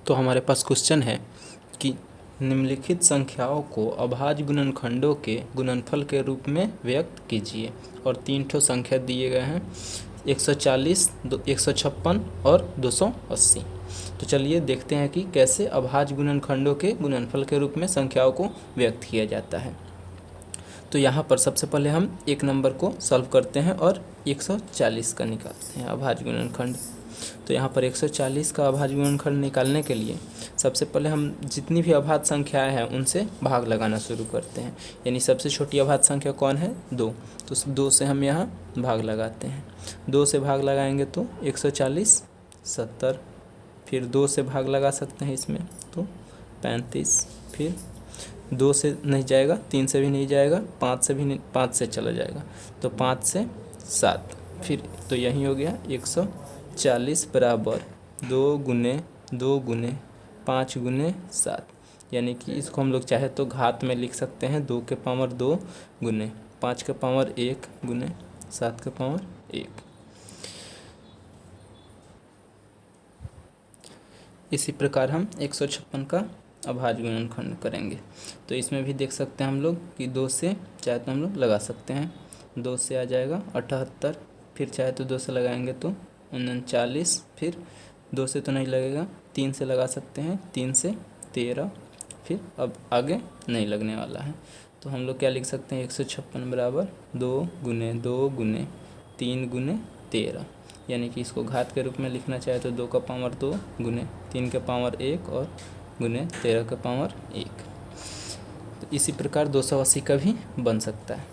तो हमारे पास क्वेश्चन है कि निम्नलिखित संख्याओं को अभाज्य गुणनखंडों के गुणनफल के रूप में व्यक्त कीजिए। और 3 ठो संख्या दिए गए हैं, 140, 156 और 280। तो चलिए देखते हैं कि कैसे अभाज्य गुणनखंडों के गुणनफल के रूप में संख्याओं को व्यक्त किया जाता है। तो यहाँ पर सबसे पहले हम एक नंबर को सॉल्व करते हैं और 140 का निकालते हैं अभाज्य गुणनखंड। तो यहाँ पर 140 का अभाज्य गुणनखंड निकालने के लिए सबसे पहले हम जितनी भी अभाज्य संख्याएं हैं उनसे भाग लगाना शुरू करते हैं। यानी सबसे छोटी अभाज्य संख्या कौन है? 2। तो 2 से हम यहाँ भाग लगाते हैं। 2 से भाग लगाएंगे तो 140, 70। फिर 2 से भाग लगा सकते हैं इसमें तो 35। फिर 2 से नहीं जाएगा, 3 से भी नहीं जाएगा, 5 से भी नहीं, 5 से चला जाएगा तो 5 से 7। फिर तो यही हो गया 140 बराबर 2 गुने 2 गुने 5 गुने 7। यानी कि इसको हम लोग चाहे तो घात में लिख सकते हैं, 2 के पावर 2 गुने 5 के पावर 1 गुने 7 के पावर 1। इसी प्रकार हम 156 का अभाज्य गुणनखंड करेंगे। तो इसमें भी देख सकते हैं हम लोग कि 2 से चाहे तो हम लोग लगा सकते हैं, 2 से आ जाएगा 78। फिर चाहे तो 2 से लगाएंगे तो 39। फिर 2 से तो नहीं लगेगा, 3 से लगा सकते हैं, 3 से 13। फिर अब आगे नहीं लगने वाला है तो हम लोग क्या लिख सकते हैं? 156 बराबर 2 गुने 2 गुने 3 गुने 13। यानी कि इसको घात के रूप में लिखना चाहे तो 2 का पावर 2 गुने 3 के पावर 1 और गुने 13 के पावर 1। तो इसी प्रकार 280 का भी बन सकता है,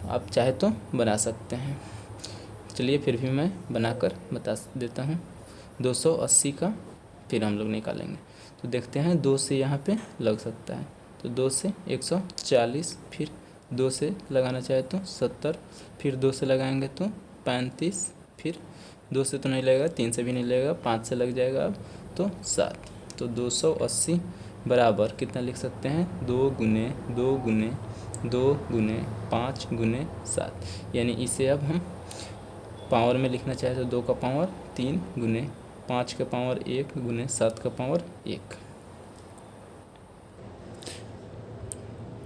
आप चाहे तो बना सकते हैं। चलिए फिर भी मैं बनाकर बता देता हूँ। 280 का फिर हम लोग निकालेंगे तो देखते हैं 2 से यहाँ पे लग सकता है तो 2 से 140। फिर 2 से लगाना चाहे तो 70। फिर 2 से लगाएंगे तो 35। फिर 2 से तो नहीं लगेगा, 3 से भी नहीं लगेगा, 5 से लग जाएगा अब तो 7। तो 280 बराबर कितना लिख सकते हैं? 2 गुने 2 गुने 2 गुने 5 गुने 7। यानी इसे अब हम पावर में लिखना चाहे तो 2 का पावर 3 गुने 5 का पावर 1 गुने 7 का पावर 1।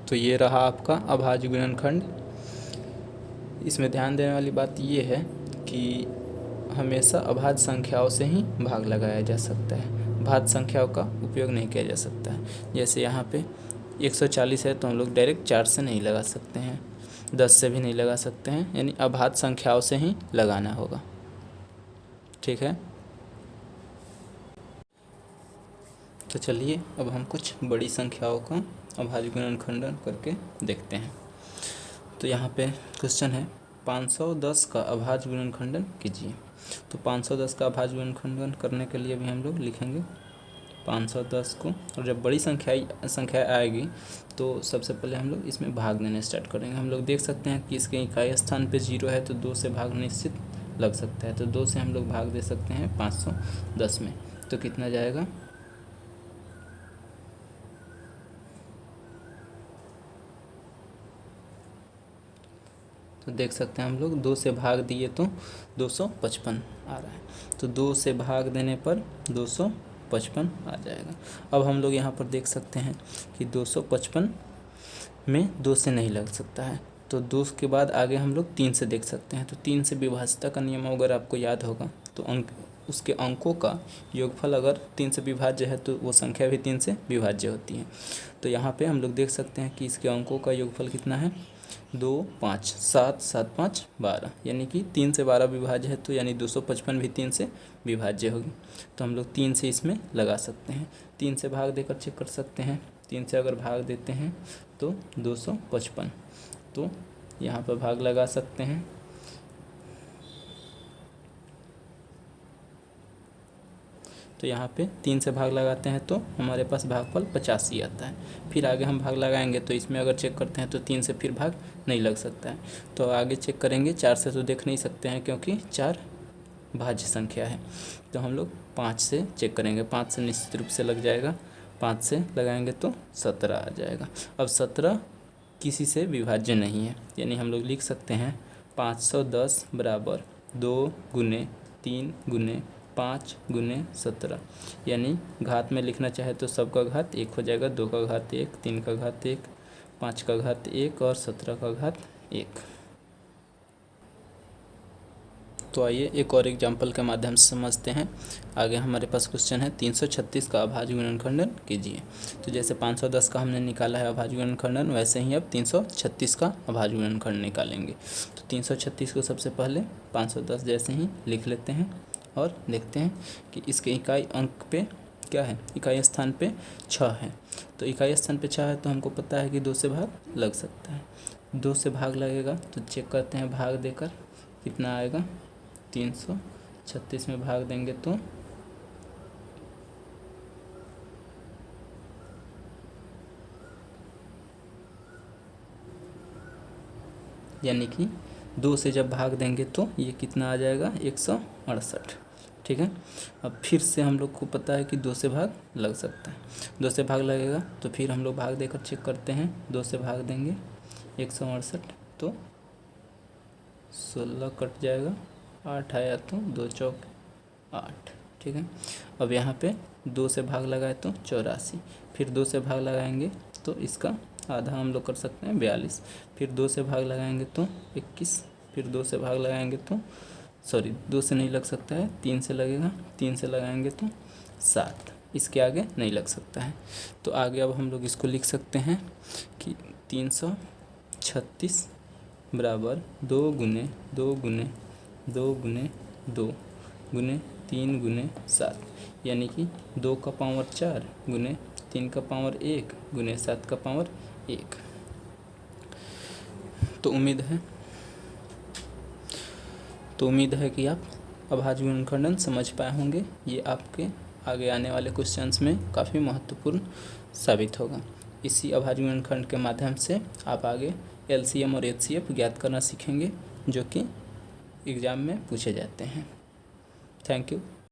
तो ये रहा आपका अभाज्य गुणनखंड। इसमें ध्यान देने वाली बात ये है कि हमेशा अभाज्य संख्याओं से ही भाग लगाया जा सकता है, भाज्य संख्याओं का उपयोग नहीं किया जा सकता है। जैसे यहाँ पे 140 है तो हम लोग डायरेक्ट 4 से नहीं लगा सकते हैं, 10 से भी नहीं लगा सकते हैं, यानी अभाज्य संख्याओं से ही लगाना होगा। ठीक है, तो चलिए अब हम कुछ बड़ी संख्याओं का अभाज्य गुणनखंड करके देखते हैं। तो यहाँ पे क्वेश्चन है 510 का अभाज्य गुणनखंड कीजिए। तो 510 का अभाज्य गुणनखंड करने के लिए भी हम लोग लिखेंगे 510 को, और जब बड़ी संख्या आएगी तो सबसे पहले हम लोग इसमें भाग देने स्टार्ट करेंगे। हम लोग देख सकते हैं कि इसके इकाई स्थान पे 0 है तो 2 से भाग निश्चित लग सकता है। तो 2 से हम लोग भाग दे सकते हैं 510 में, तो कितना जाएगा? तो देख सकते हैं हम लोग 2 से भाग दिए तो 255 आ रहा है। तो 2 से भाग देने पर 255 आ जाएगा। अब हम लोग यहाँ पर देख सकते हैं कि 255 में 2 से नहीं लग सकता है, तो 2 के बाद आगे हम लोग 3 से देख सकते हैं। तो 3 से विभाज्यता का नियम अगर आपको याद होगा तो उसके अंकों का योगफल अगर 3 से विभाज्य है तो वो संख्या भी 3 से विभाज्य होती है। तो यहाँ पे हम लोग देख सकते हैं कि इसके अंकों का योगफल कितना है? 2, 5, 7, 7, 5, 12। यानी कि 3 से 12 विभाज्य है, तो यानी 255 भी 3 से विभाज्य होगी। तो हम लोग 3 से इसमें लगा सकते हैं, 3 से भाग देकर चेक कर सकते हैं। 3 से अगर भाग देते हैं तो 255, तो यहाँ पर भाग लगा सकते हैं। तो यहाँ पे 3 से भाग लगाते हैं तो हमारे पास भागफल 85 आता है। फिर आगे हम भाग लगाएंगे तो इसमें अगर चेक करते हैं तो 3 से फिर भाग नहीं लग सकता है। तो आगे चेक करेंगे, 4 से तो देख नहीं सकते हैं क्योंकि 4 भाज्य संख्या है। तो हम लोग 5 से चेक करेंगे, 5 से निश्चित रूप से लग जाएगा। 5 से लगाएंगे तो 17 आ जाएगा। अब 17 किसी से विभाज्य नहीं है, यानी हम लोग लिख सकते हैं 510 बराबर 2 गुने 3 गुने 5 गुने 17, यानी घात में लिखना चाहे तो सबका घात 1 हो जाएगा। 2 का घात 1, 3 का घात 1, 5 का घात 1 और 17 का घात 1। तो आइए एक और एग्जाम्पल के माध्यम से समझते हैं। आगे हमारे पास क्वेश्चन है 336 का अभाज्य गुणनखंडन कीजिए। तो जैसे 510 का हमने निकाला है अभाज्य गुणनखंडन, वैसे ही अब 336 का अभाज्य गुणनखंडन निकालेंगे। तो 336 को सबसे पहले 510 जैसे ही लिख लेते हैं और देखते हैं कि इसके इकाई अंक पे क्या है, इकाई स्थान पे 6 है। तो इकाई स्थान पे 6 है तो हमको पता है कि 2 से भाग लग सकता है। 2 से भाग लगेगा तो चेक करते हैं भाग देकर कितना आएगा। 336 में भाग देंगे तो यानी कि 2 से जब भाग देंगे तो ये कितना आ जाएगा 168। ठीक है, अब फिर से हम लोग को पता है कि 2 से भाग लग सकता है। 2 से भाग लगेगा तो फिर हम लोग भाग देकर चेक करते हैं। 2 से भाग देंगे 168 तो 16 कट जाएगा, 8 आया तो 2 चौक 8। ठीक है, अब यहाँ पे 2 से भाग लगाए तो 84, फिर 2 से भाग लगाएंगे तो इसका आधा हम लोग कर सकते हैं 42, फिर 2 से भाग लगाएंगे तो 21, फिर 2 से भाग लगाएंगे तो 2 से नहीं लग सकता है, 3 से लगेगा, 3 से लगाएंगे तो 7, इसके आगे नहीं लग सकता है। तो आगे अब हम लोग इसको लिख सकते हैं कि 336 बराबर 2 गुने 2 गुने 2 गुने 2 गुने 3 गुने 7, यानी कि 2 का पावर 4 गुने 3 का पावर 1 गुने 7 का पावर 1। तो उम्मीद है कि आप अभाज्य गुणनखंडन समझ पाए होंगे। ये आपके आगे आने वाले क्वेश्चंस में काफ़ी महत्वपूर्ण साबित होगा। इसी अभाज्य गुणनखंड के माध्यम से आप आगे LCM और HCF ज्ञात करना सीखेंगे, जो कि एग्ज़ाम में पूछे जाते हैं। Thank you.